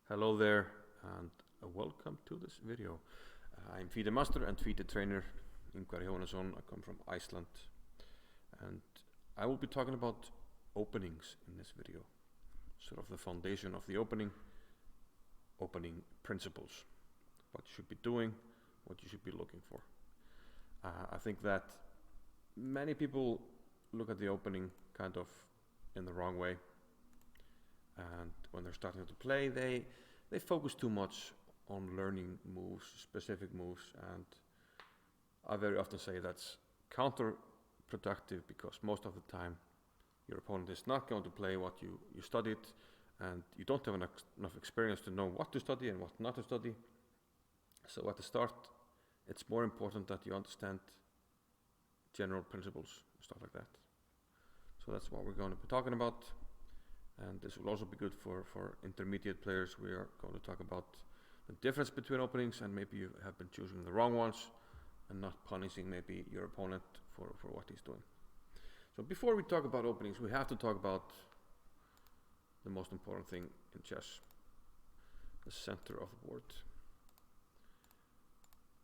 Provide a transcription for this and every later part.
Hello there and welcome to this video. I'm FIDE Master and FIDE Trainer Ingvar Jóhannesson. I come from Iceland and I will be talking about openings in this video. Sort of the foundation of the opening principles. What you should be doing, what you should be looking for. I think that many people look at the opening kind of in the wrong way. And when they're starting to play, they focus too much on learning moves, specific moves, and I very often say that's counterproductive because most of the time your opponent is not going to play what you studied, and you don't have enough experience to know what to study and what not to study. So at the start, it's more important that you understand general principles, stuff like that. So that's what we're going to be talking about. And this will also be good for intermediate players. We are going to talk about the difference between openings, and maybe you have been choosing the wrong ones and not punishing maybe your opponent for what he's doing. So before we talk about openings, we have to talk about the most important thing in chess, the center of the board.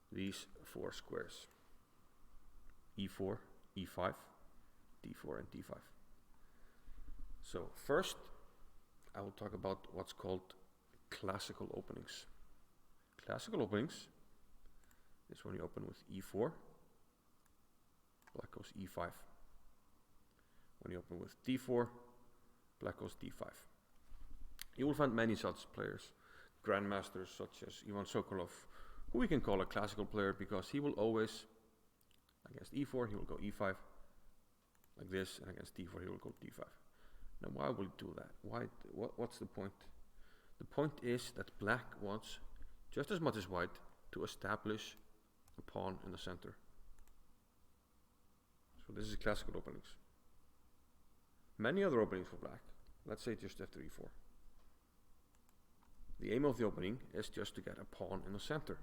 These four squares, e4, e5, d4 and d5. So first, I will talk about what's called classical openings. Classical openings is when you open with e4, black goes e5. When you open with d4, black goes d5. You will find many such players, grandmasters such as Ivan Sokolov, who we can call a classical player because he will always, against e4, he will go e5, like this, and against d4, he will go d5. Now, why will he do that? What's the point? The point is that black wants, just as much as white, to establish a pawn in the center. So this is classical openings. Many other openings for black, let's say just after e4. The aim of the opening is just to get a pawn in the center.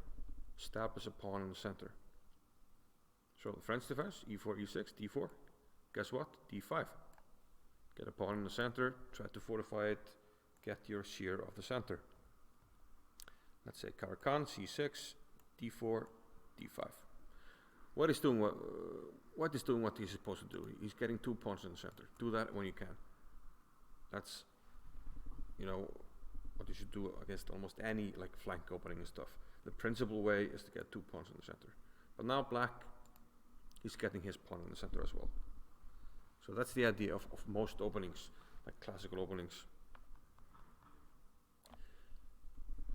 Establish a pawn in the center. So the French defense, e4, e6, d4. Guess what? d5. Get a pawn in the center, try to fortify it, get your share of the center. Let's say Caro-Kann, c6, d4, d5. What is doing what he's supposed to do? He's getting 2 pawns in the center. Do that when you can. That's, what you should do against almost any flank opening and stuff. The principal way is to get 2 pawns in the center. But now black is getting his pawn in the center as well. So that's the idea of most openings, like classical openings.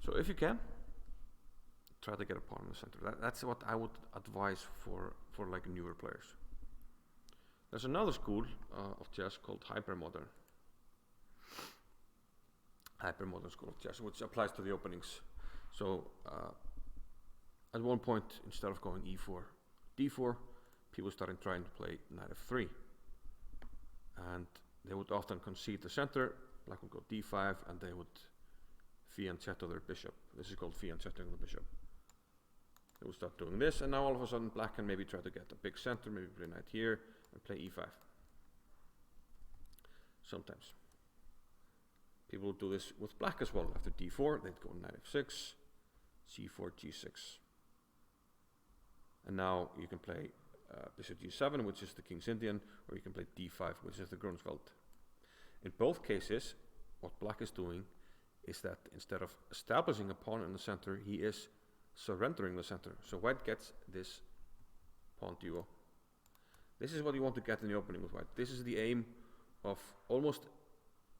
So if you can, try to get a pawn in the center. That's what I would advise for newer players. There's another school of chess called Hypermodern. Hypermodern school of chess, which applies to the openings. So at one point, instead of going e4, d4, people started trying to play knight f3. And they would often concede the center, black would go d5, and they would fianchetto their bishop. This is called fianchettoing the bishop. They would start doing this, and now all of a sudden black can maybe try to get a big center, maybe play knight here, and play e5. Sometimes. People would do this with black as well. After d4, they'd go knight f6, c4, g6. And now you can play bishop g7, which is the King's Indian, or you can play d5, which is the Grunfeld. In both cases, what black is doing is that instead of establishing a pawn in the center, he is surrendering the center. So white gets this pawn duo. This is what you want to get in the opening with white. This is the aim of almost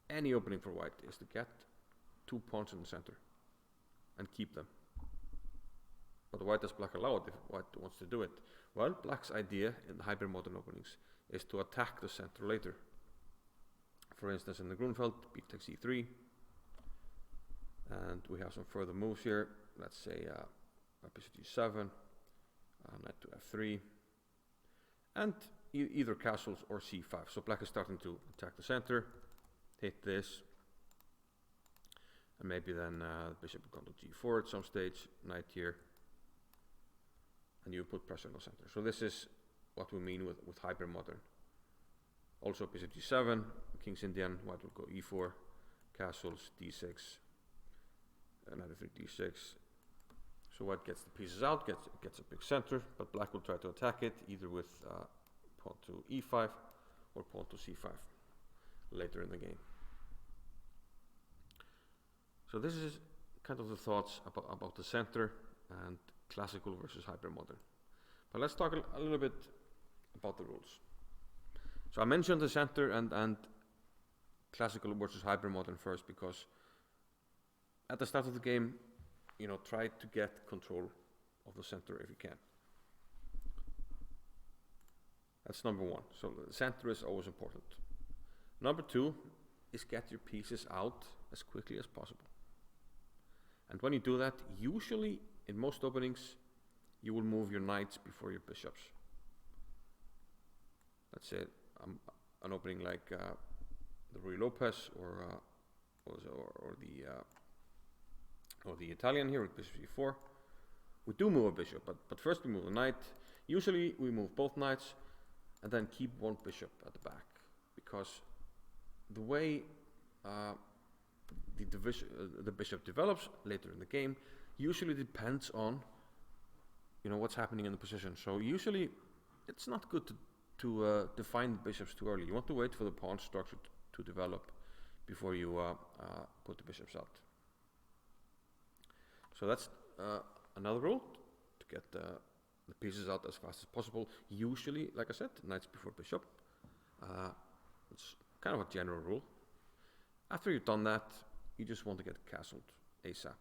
any opening for white, is to get 2 pawns in the center and keep them. But why does black allow it if white wants to do it? Well, black's idea in the hypermodern openings is to attack the center later. For instance, in the Grunfeld, b takes e3. And we have some further moves here. Let's say bishop g7, knight to f3. And either castles or c5. So black is starting to attack the center, hit this. And maybe then bishop will go to g4 at some stage, knight here. And you put pressure on the center. So this is what we mean with hypermodern. Also bishop g7, King's Indian, white will go e4, castles, d6, knight f3, d6. So white gets the pieces out, gets a big center, but black will try to attack it either with pawn to e5 or pawn to c5 later in the game. So this is kind of the thoughts about the center and classical versus hypermodern. But let's talk a little bit about the rules. So I mentioned the center and classical versus hypermodern first because at the start of the game, try to get control of the center if you can. That's number one. So the center is always important. Number two is get your pieces out as quickly as possible. And when you do that, usually in most openings, you will move your knights before your bishops. Let's say an opening like the Ruy Lopez or the Italian here with bishop e4. We do move a bishop, but first we move a knight. Usually we move both knights and then keep one bishop at the back, because the way the bishop develops later in the game usually depends on what's happening in the position. So usually it's not good to define the bishops too early. You want to wait for the pawn structure to develop before you put the bishops out. So that's another rule, to get the pieces out as fast as possible. Usually, like I said, knights before bishop. It's kind of a general rule. After you've done that, you just want to get castled ASAP.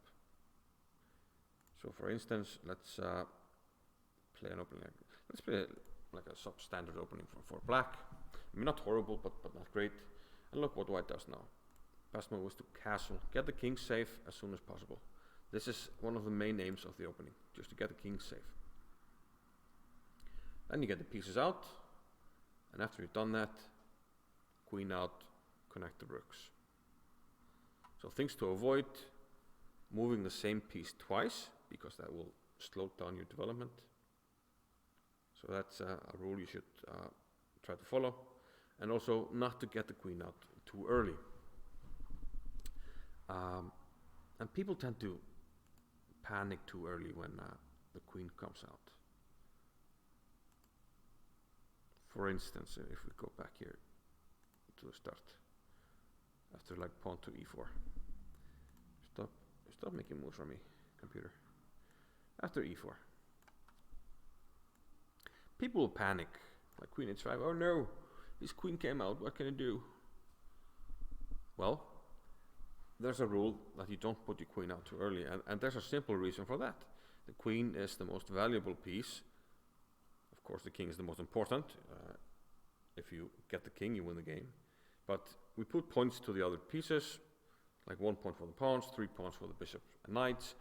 So for instance, let's play an opening. Let's play like a substandard opening for black. I mean, not horrible, but not great. And look what white does now. Best move was to castle. Get the king safe as soon as possible. This is one of the main aims of the opening, just to get the king safe. Then you get the pieces out, and after you've done that, queen out, connect the rooks. So things to avoid: moving the same piece twice, because that will slow down your development. So that's a rule you should try to follow. And also not to get the queen out too early. And people tend to panic too early when the queen comes out. For instance, if we go back here to the start, after like pawn to e4. Stop making moves for me, computer. After e4. People will panic, like queen h5. Oh no, his queen came out, what can I do? Well, there's a rule that you don't put your queen out too early, and there's a simple reason for that. The queen is the most valuable piece. Of course, the king is the most important. If you get the king, you win the game. But we put points to the other pieces, like 1 point for the pawns, 3 points for the bishop and knights,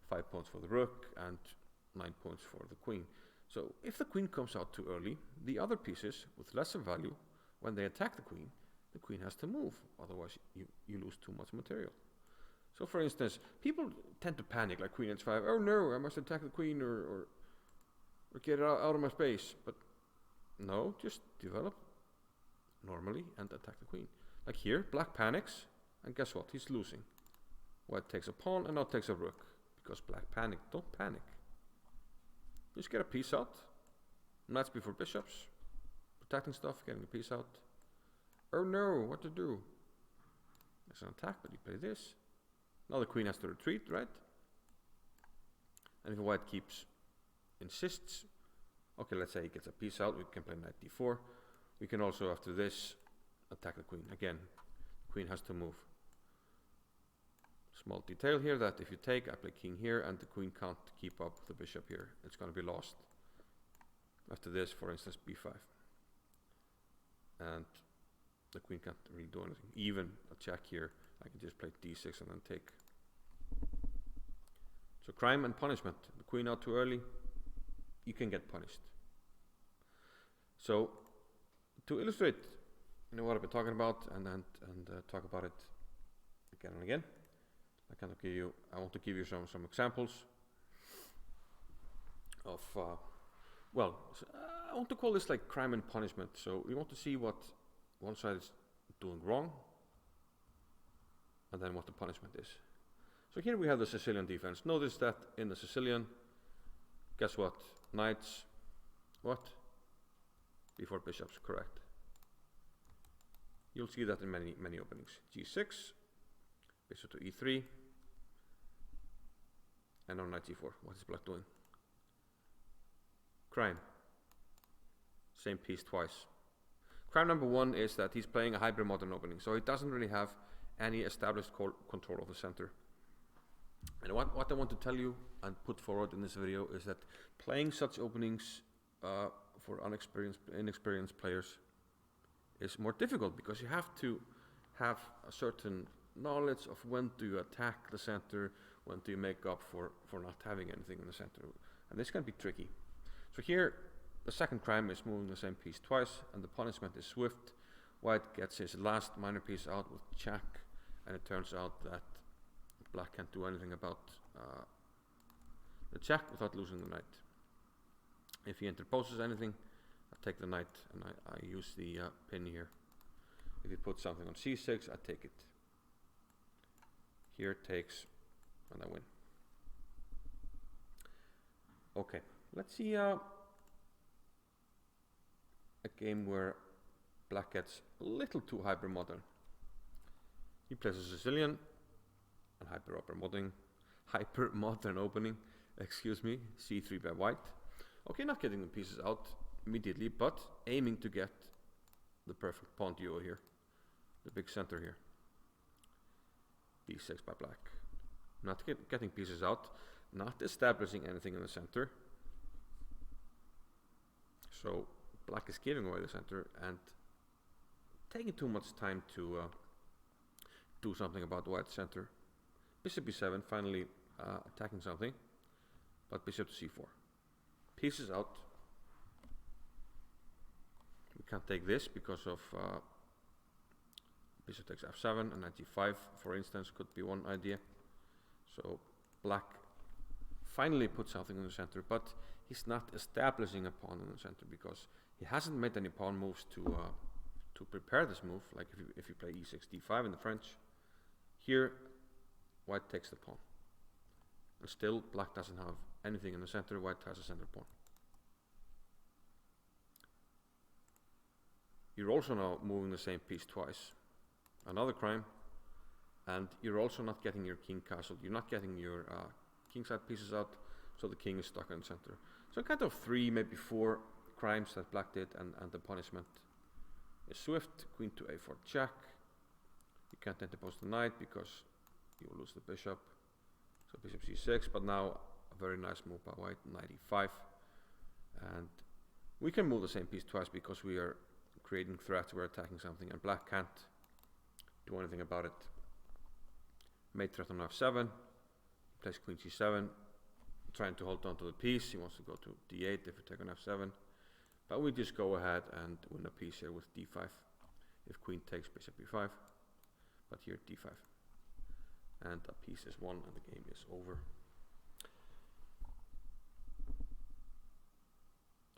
5 points for the rook, and 9 points for the queen. So if the queen comes out too early, the other pieces with lesser value, when they attack the queen has to move, otherwise you lose too much material. So for instance, people tend to panic, like queen h5, oh no, I must attack the queen or get it out of my space. But no, just develop normally and attack the queen. Like here, black panics, and guess what, he's losing. White takes a pawn and now takes a rook, because black panicked. Don't panic. Just get a piece out, knights before bishops, protecting stuff, getting a piece out. Oh no, what to do? There's an attack, but you play this. Now the queen has to retreat, right? And if white insists, okay, let's say he gets a piece out, we can play knight d4. We can also, after this, attack the queen. Again, the queen has to move. Small detail here, that if you take, I play king here, and the queen can't keep up the bishop here. It's going to be lost. After this, for instance, b5. And the queen can't really do anything. Even a check here, I can just play d6 and then take. So crime and punishment. The queen out too early, you can get punished. So to illustrate, what I've been talking about, and talk about it again and again, I want to give you some examples of I want to call this like crime and punishment. So we want to see what one side is doing wrong, and then what the punishment is. So here we have the Sicilian defense. Notice that in the Sicilian, guess what? Knights, what? Before bishops, correct. You'll see that in many openings. G6, bishop to E3, and now knight G4. What is black doing? Crime. Same piece twice. Crime number one is that he's playing a hypermodern opening, so he doesn't really have any established control of the center. And what I want to tell you and put forward in this video is that playing such openings for inexperienced players is more difficult, because you have to have a certain knowledge of when do you attack the center, when do you make up for not having anything in the center. And this can be tricky. So here, the second crime is moving the same piece twice, and the punishment is swift. White gets his last minor piece out with check, and it turns out that black can't do anything about the check without losing the knight. If he interposes anything, I take the knight, and I use the pin here. If he puts something on c6, I take it. Here takes, and I win. Okay, let's see a game where black gets a little too hypermodern. He plays a Sicilian and hypermodern opening, excuse me, c3 by white. Okay, not getting the pieces out immediately, but aiming to get the perfect pawn duo here, the big center here. b6 by black. Not getting pieces out, not establishing anything in the center. So black is giving away the center and taking too much time to do something about the white center. Bishop b7, finally attacking something, but bishop to c4. Pieces out. We can't take this because of bishop takes f7 and knight g5, for instance, could be one idea. So black finally puts something in the center, but he's not establishing a pawn in the center because he hasn't made any pawn moves to prepare this move. Like if you play e6 d5 in the French, here white takes the pawn, and still black doesn't have anything in the center. White has a center pawn. You're also now moving the same piece twice. Another crime, and you're also not getting your king castled. You're not getting your kingside pieces out, so the king is stuck in the center. So kind of 3, maybe 4 crimes that black did, and the punishment is swift. Queen to a4 check. You can't interpose the knight because you will lose the bishop. So bishop c6, but now a very nice move by white, knight e5. And we can move the same piece twice because we are creating threats, we're attacking something, and black can't do anything about it. Mate threat on f7, plays queen c7, trying to hold on to the piece. He wants to go to d8 if we take on f7, but we just go ahead and win a piece here with d5 if queen takes bishop b5, but here d5, and a piece is won and the game is over.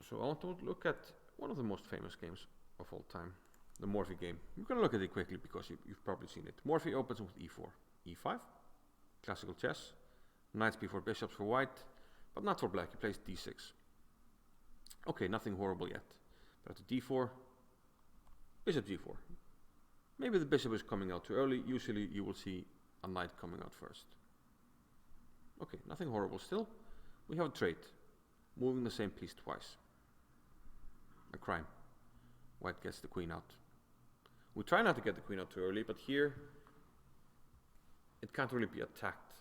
So I want to look at one of the most famous games of all time, the Morphy game. We're going to look at it quickly because you've probably seen it. Morphy opens with e4, e5, classical chess, knights before bishops for white, but not for black. He plays d6. Okay, nothing horrible yet. But after d4, bishop g4. Maybe the bishop is coming out too early. Usually you will see a knight coming out first. Okay, nothing horrible still. We have a trait, moving the same piece twice. A crime. White gets the queen out. We try not to get the queen out too early, but here it can't really be attacked.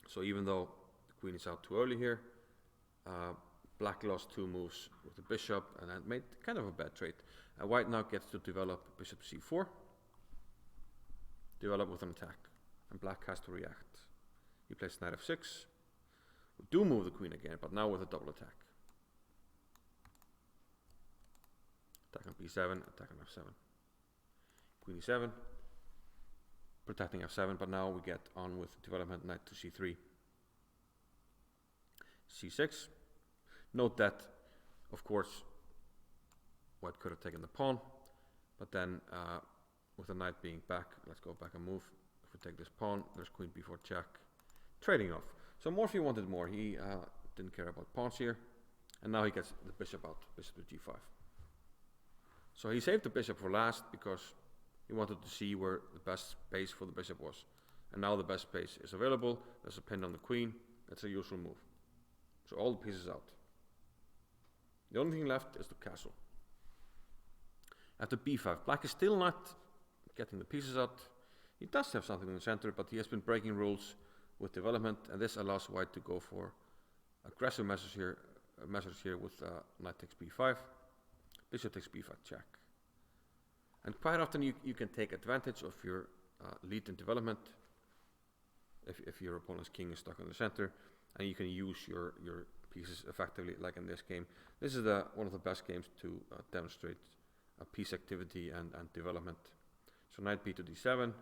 So even though the queen is out too early here, black lost 2 moves with the bishop and that made kind of a bad trade. White now gets to develop bishop c4, develop with an attack, and black has to react. He plays knight f6. We do move the queen again, but now with a double attack. Attack on b7, attack on f7. Queen e7, protecting f7, but now we get on with development knight to c3. c6. Note that, of course, white could have taken the pawn, but then with the knight being back, let's go back and move. If we take this pawn, there's queen b4 check, trading off. So Morphy wanted more. He didn't care about pawns here, and now he gets the bishop out, bishop to g5. So he saved the bishop for last because he wanted to see where the best space for the bishop was. And now the best space is available. There's a pin on the queen. That's a useful move. So all the pieces out. The only thing left is the castle. After b5, black is still not getting the pieces out. He does have something in the center, but he has been breaking rules with development, and this allows white to go for aggressive measures here with knight takes b5, bishop takes b5 check. And quite often you can take advantage of your lead in development if your opponent's king is stuck in the center, and you can use your pieces effectively, like in this game. This is one of the best games to demonstrate piece activity and development. So knight b to d7,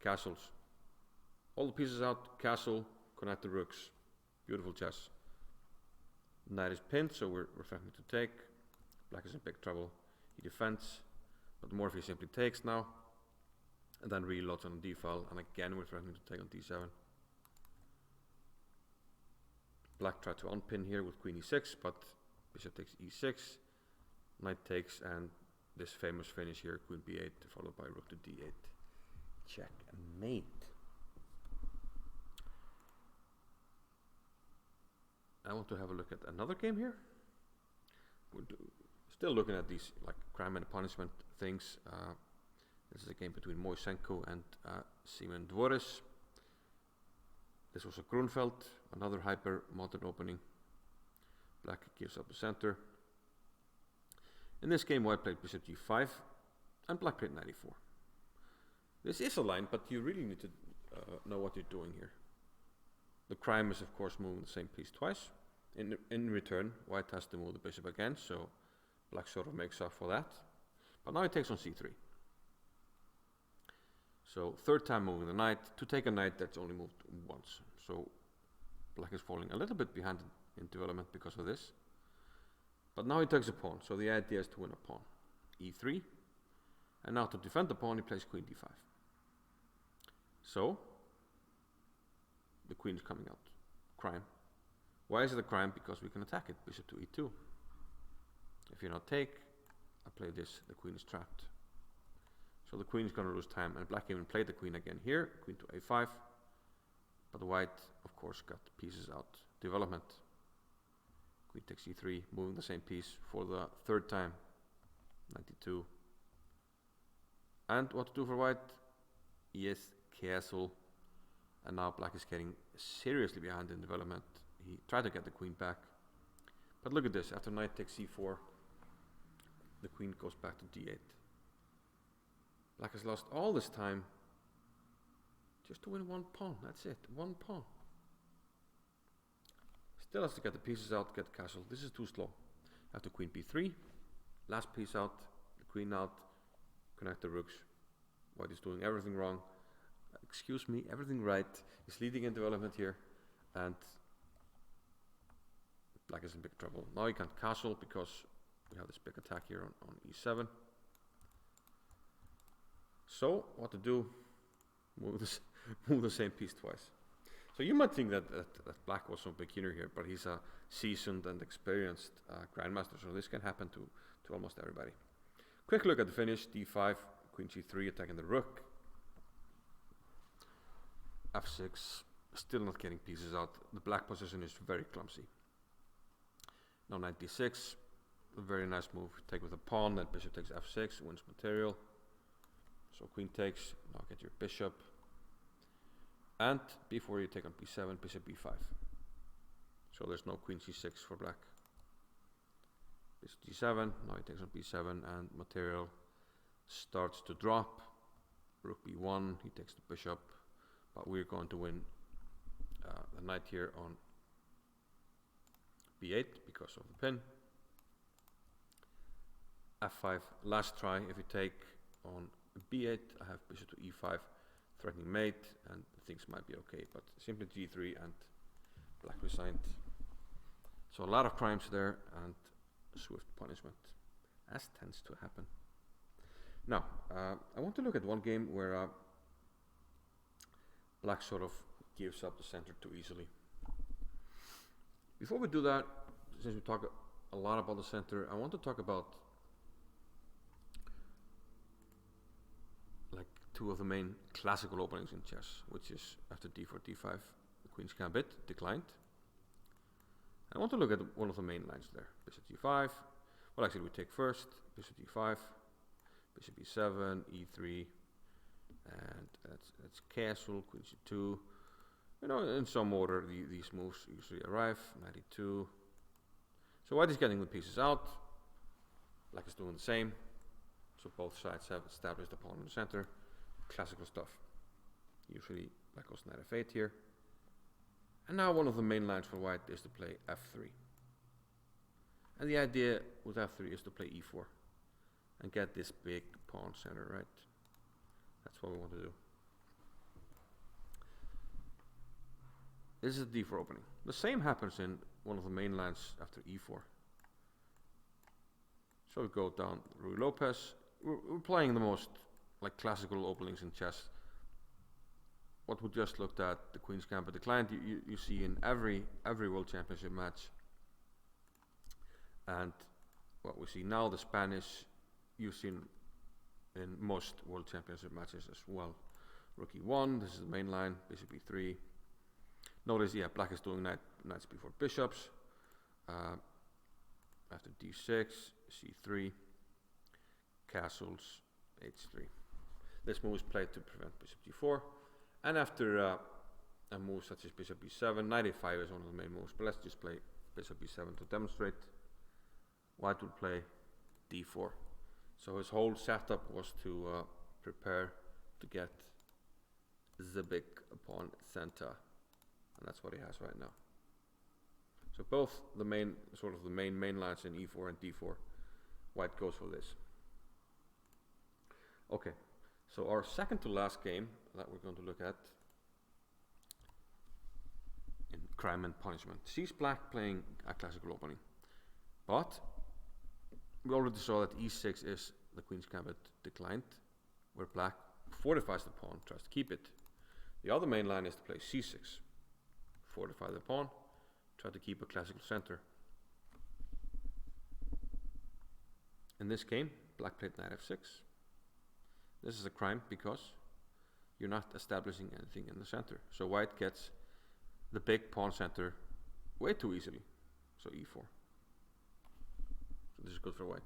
castles. All the pieces out, castle, connect the rooks. Beautiful chess. Knight is pinned, so we're threatening to take. Black is in big trouble. He defends, but Morphy simply takes now, and then reloads on the d file, and again we're threatening to take on d7. Black tried to unpin here with queen e6, but bishop takes e6, knight takes, and this famous finish here, queen b8, followed by rook to d8. Check and mate. I want to have a look at another game here. We're still looking at these like crime and punishment things. This is a game between Moisenko and Simon Dvoris. This was a Grunfeld, another hyper-modern opening. Black gives up the center. In this game, white played bishop g5, and black played knight e4. This is a line, but you really need to know what you're doing here. The crime is, of course, moving the same piece twice. In return, white has to move the bishop again, so black sort of makes up for that. But now he takes on c3. So third time moving the knight to take a knight that's only moved once. So black is falling a little bit behind in development because of this. But now he takes a pawn, so the idea is to win a pawn. e3, and now to defend the pawn he plays queen d5. So the queen is coming out. Crime. Why is it a crime? Because we can attack it, bishop to e2. If you not take, I play this, the queen is trapped. So the queen is going to lose time, and black even played the queen again here, queen to a5. But white, of course, got the pieces out. Development. Queen takes e3, moving the same piece for the third time. 92. And what to do for white? Yes, castle. And now black is getting seriously behind in development. He tried to get the queen back. But look at this, after knight takes c4, the queen goes back to d8. Black has lost all this time just to win one pawn. That's it, one pawn. Still has to get the pieces out, get the castle. This is too slow. After queen b3, last piece out, the queen out, connect the rooks. White is doing everything wrong. Excuse me, everything right. He's leading in development here, and black is in big trouble. Now he can't castle because we have this big attack here on e7. So what to do? Move the same piece twice. So you might think that black was some beginner here, but he's a seasoned and experienced grandmaster, so this can happen to almost everybody. Quick look at the finish, d5, queen g3, attacking the rook. f6, still not getting pieces out. The black position is very clumsy. Now knight d6, a very nice move. Take with a pawn, then bishop takes f6, wins material. So queen takes, now get your bishop. And before you take on b7, bishop b5. So there's no queen c6 for black. Bishop g7, now he takes on b7, and material starts to drop. Rook b1, he takes the bishop, but we're going to win the knight here on b8 because of the pin. f5, last try. If you take on b8, I have bishop to e5, threatening mate, and things might be okay, but simply g3 and black resigned. So a lot of crimes there and swift punishment, as tends to happen. Now, I want to look at one game where black sort of gives up the center too easily. Before we do that, since we talk a lot about the center, I want to talk about like two of the main classical openings in chess, which is after d4, d5, the queen's gambit declined. I want to look at one of the main lines there. Bishop g5. Well, actually, we take first bishop d5, bishop e7, e3, and that's castle, queen c2. You know, in some order, these moves usually arrive. 92. So white is getting the pieces out. Black is doing the same. So both sides have established the pawn in the center. Classical stuff. Usually black goes knight f8 here. And now one of the main lines for white is to play f3. And the idea with f3 is to play e4 and get this big pawn center, right? That's what we want to do. This is a d4 opening. The same happens in one of the main lines after e4. So we go down Ruy Lopez. We're playing the most like classical openings in chess. What we just looked at, the Queen's Gambit declined, you see in every World Championship match. And what we see now, the Spanish, you've seen in most World Championship matches as well. Rook e1, this is the main line, bishop e3. Notice, yeah, black is doing knights before bishops. After d6, c3, castles, h3. This move is played to prevent bishop g4. And after a move such as bishop b7, knight a5 is one of the main moves. But let's just play bishop b7 to demonstrate. White will play d4. So his whole setup was to prepare to get the big pawn center. And that's what he has right now. So both the main lines in e4 and d4, white goes for this. Okay, so our second to last game that we're going to look at in Crime and Punishment sees black playing a classical opening. But we already saw that e6 is the Queen's Gambit declined, where black fortifies the pawn, tries to keep it. The other main line is to play c6. Fortify the pawn, try to keep a classical center. In this game, black played knight f6. This is a crime because you're not establishing anything in the center. So white gets the big pawn center way too easily. So e4. So this is good for white.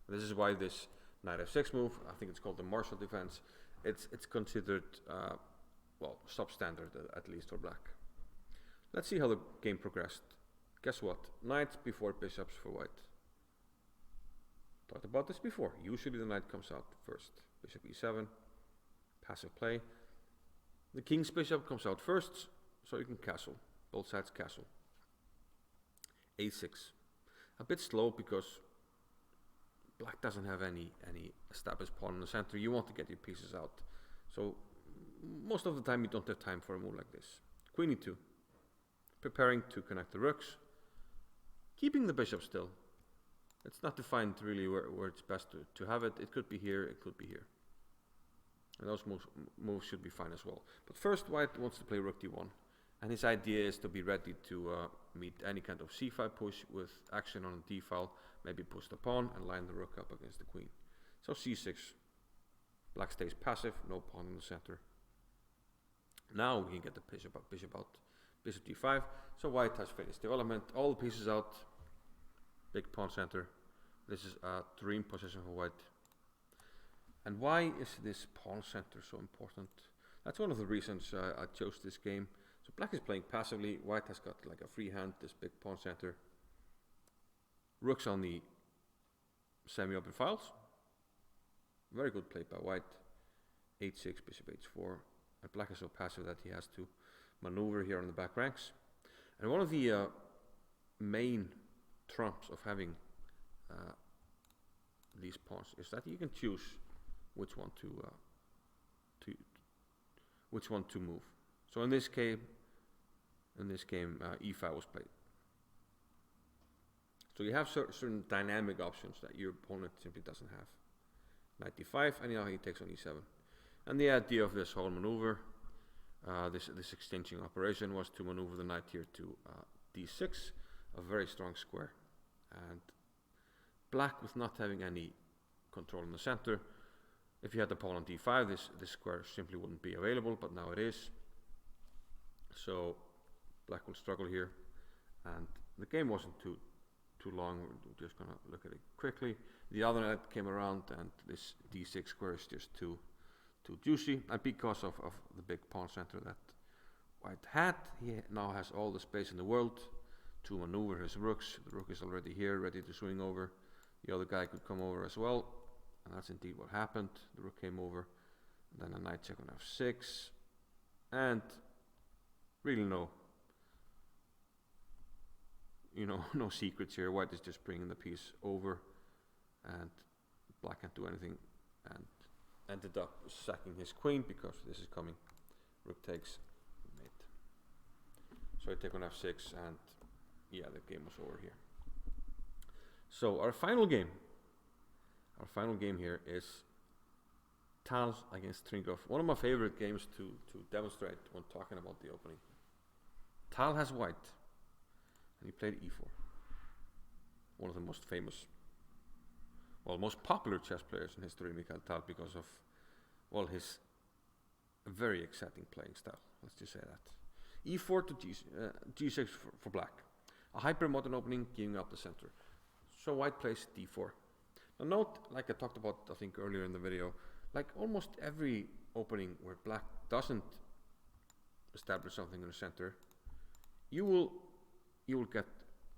This is why this knight f6 move, I think it's called the Marshall defense, it's considered, well, substandard at least for black. Let's see how the game progressed. Guess what? Knights before bishops for white. Talked about this before. Usually the knight comes out first. Bishop e7, passive play. The king's bishop comes out first, so you can castle. Both sides castle. a6. A bit slow because black doesn't have any established pawn in the center. You want to get your pieces out. So most of the time you don't have time for a move like this. Queen e2. Preparing to connect the rooks. Keeping the bishop still. It's not defined really where it's best to have it. It could be here, it could be here. And those moves should be fine as well. But first white wants to play rook d1. And his idea is to be ready to meet any kind of c5 push with action on a d file. Maybe push the pawn and line the rook up against the queen. So c6. Black stays passive, no pawn in the center. Now we can get the bishop out. Bishop d5. So white has finished development. All the pieces out. Big pawn center. This is a dream position for white. And why is this pawn center so important? That's one of the reasons I chose this game. So black is playing passively. White has got like a free hand, this big pawn center. Rooks on the semi-open files. Very good play by white. h6, bishop h4. And black is so passive that he has to maneuver here on the back ranks. And one of the main trumps of having these pawns is that you can choose which one to move. So in this game, e5 was played. So you have certain dynamic options that your opponent simply doesn't have. Knight d5, and now he takes on e7. And the idea of this whole maneuver, This exchanging operation was to maneuver the knight here to d6, a very strong square. And black, with not having any control in the center, if you had the pawn on d5, this square simply wouldn't be available, but now it is. So black will struggle here, and the game wasn't too long. We're just gonna look at it quickly. The other knight came around, and this d6 square is just too juicy, and because of the big pawn center that white had, he now has all the space in the world to maneuver his rooks. The rook is already here, ready to swing over. The other guy could come over as well, and that's indeed what happened. The rook came over, then a knight check on f6, and really no secrets here. White is just bringing the piece over, and black can't do anything, and ended up sacking his queen because this is coming. Rook takes mate. So I take on f6, and yeah, the game was over here. So our final game here is Tal against Trinkov. One of my favorite games to demonstrate when talking about the opening. Tal has white, and he played e4. One of the most famous, most popular chess players in history, Mikhail Tal, because of, his very exciting playing style. Let's just say that. e4 to g6 for black. A hypermodern opening, giving up the center. So white plays d4. Now note, like I talked about, I think earlier in the video, like almost every opening where black doesn't establish something in the center, you will get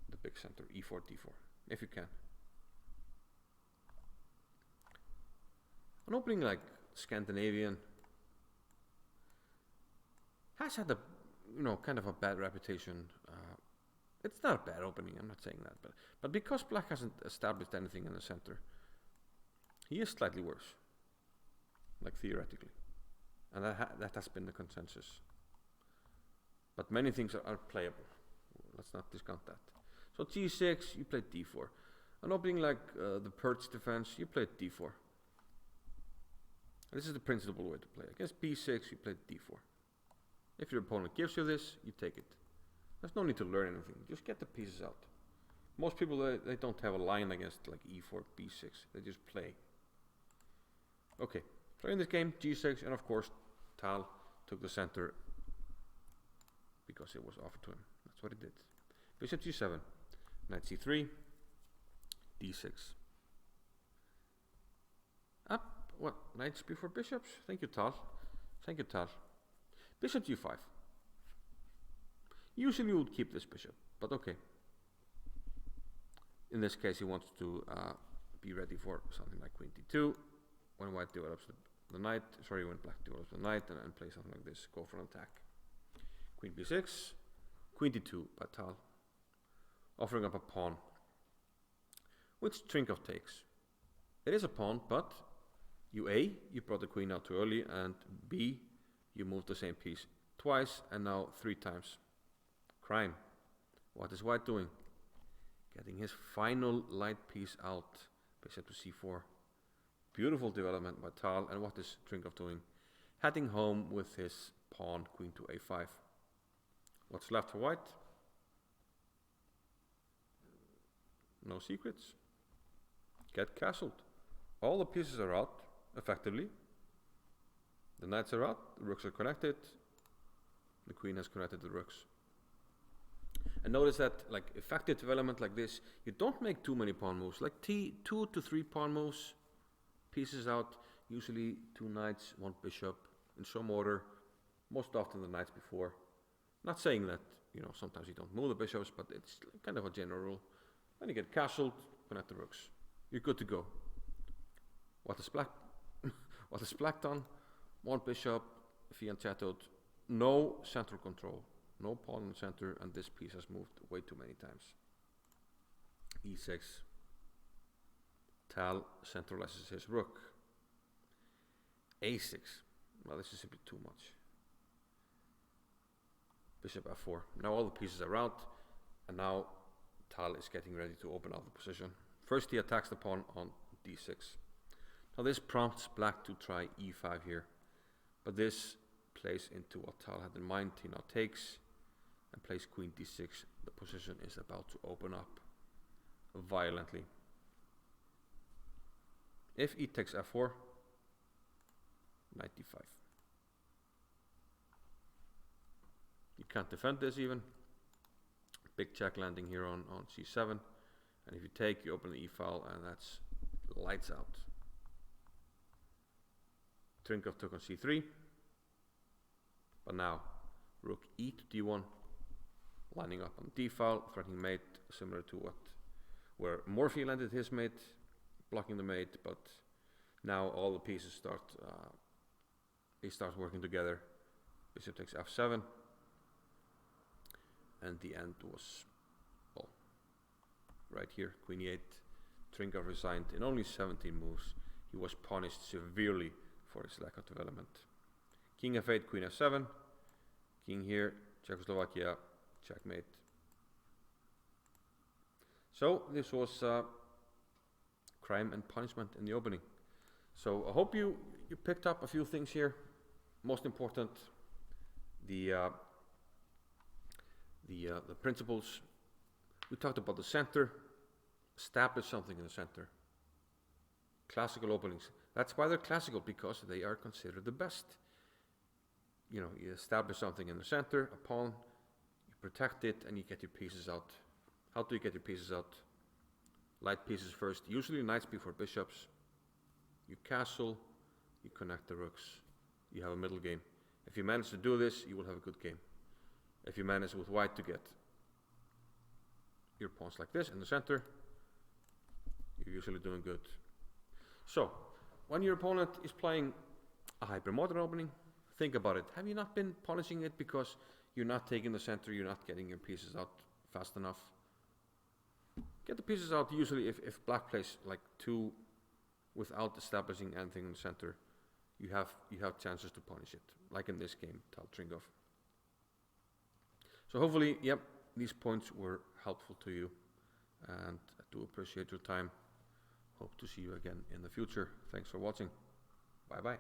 the big center, e4, d4, if you can. An opening like Scandinavian has had a kind of a bad reputation. It's not a bad opening, I'm not saying that, but because black hasn't established anything in the center, he is slightly worse, like theoretically, and that has been the consensus. But many things are playable. Let's not discount that. So g6, you played d4. An opening like the Perch defense, you played d4. This is the principal way to play. Against b6, you played d4. If your opponent gives you this, you take it. There's no need to learn anything. Just get the pieces out. Most people, they don't have a line against like e4, b6. They just play. Okay, so in this game, g6, and of course, Tal took the center because it was offered to him. That's what he did. Bishop g7, knight c3, d6. Up, what, knights before bishops? Thank you, Tal. Thank you, Tal. Bishop g5. Usually you would keep this bishop, but okay. In this case, he wants to be ready for something like queen d2. When white develops the knight, when black develops the knight, and play something like this, go for an attack. Queen b6, queen d2 by Tal, offering up a pawn, which Trinkov takes. It is a pawn, but you brought the queen out too early, and B, you moved the same piece twice, and now 3 times. Crime. What is white doing? Getting his final light piece out. Bishop to c4. Beautiful development by Tal. And what is Trinkov doing? Heading home with his pawn, queen to a5. What's left for white? No secrets. Get castled. All the pieces are out, effectively. The knights are out, the rooks are connected. The queen has connected the rooks. And notice that, like, effective development like this, you don't make too many pawn moves. Like 2 to 3 pawn moves, pieces out, usually 2 knights, 1 bishop, in some order, most often the knights before. Not saying that, sometimes you don't move the bishops, but it's kind of a general rule. Then you get castled, connect the rooks. You're good to go. What is black done? 1 bishop, fianchettoed, no central control. No pawn in the center, and this piece has moved way too many times. e6. Tal centralizes his rook. a6. Well, this is simply too much. Bishop f4. Now all the pieces are out, and now Tal is getting ready to open up the position. First he attacks the pawn on d6. Now this prompts black to try e5 here, but this plays into what Tal had in mind. He now takes and plays queen d6. The position is about to open up violently. If e takes f4, knight d5. You can't defend this even. Big check landing here on c7. And if you take, you open the e-file, and that's lights out. Trinkov took on c3. But now, rook e to d1, lining up on d-file, threatening mate, similar to where Morphy landed his mate, blocking the mate, but now all the pieces start working together. Bishop takes f7, and the end was, well, right here, queen e8. Trinkov resigned in only 17 moves. He was punished severely for his lack of development. King f8, queen f7, king here, Czechoslovakia, checkmate. So this was crime and punishment in the opening. So I hope you picked up a few things here. Most important, the principles. We talked about the center. Establish something in the center. Classical openings. That's why they're classical, because they are considered the best. You establish something in the center, a pawn, you protect it, and you get your pieces out. How do you get your pieces out? Light pieces first, usually knights before bishops. You castle, you connect the rooks. You have a middle game. If you manage to do this, you will have a good game. If you manage with white to get your pawns like this in the center, you're usually doing good. So, when your opponent is playing a hypermodern opening, think about it. Have you not been punishing it because you're not taking the center, you're not getting your pieces out fast enough? Get the pieces out. Usually if black plays like 2 without establishing anything in the center, you have chances to punish it, like in this game, Tal Trinkov. So hopefully, these points were helpful to you, and I do appreciate your time. Hope to see you again in the future. Thanks for watching. Bye bye.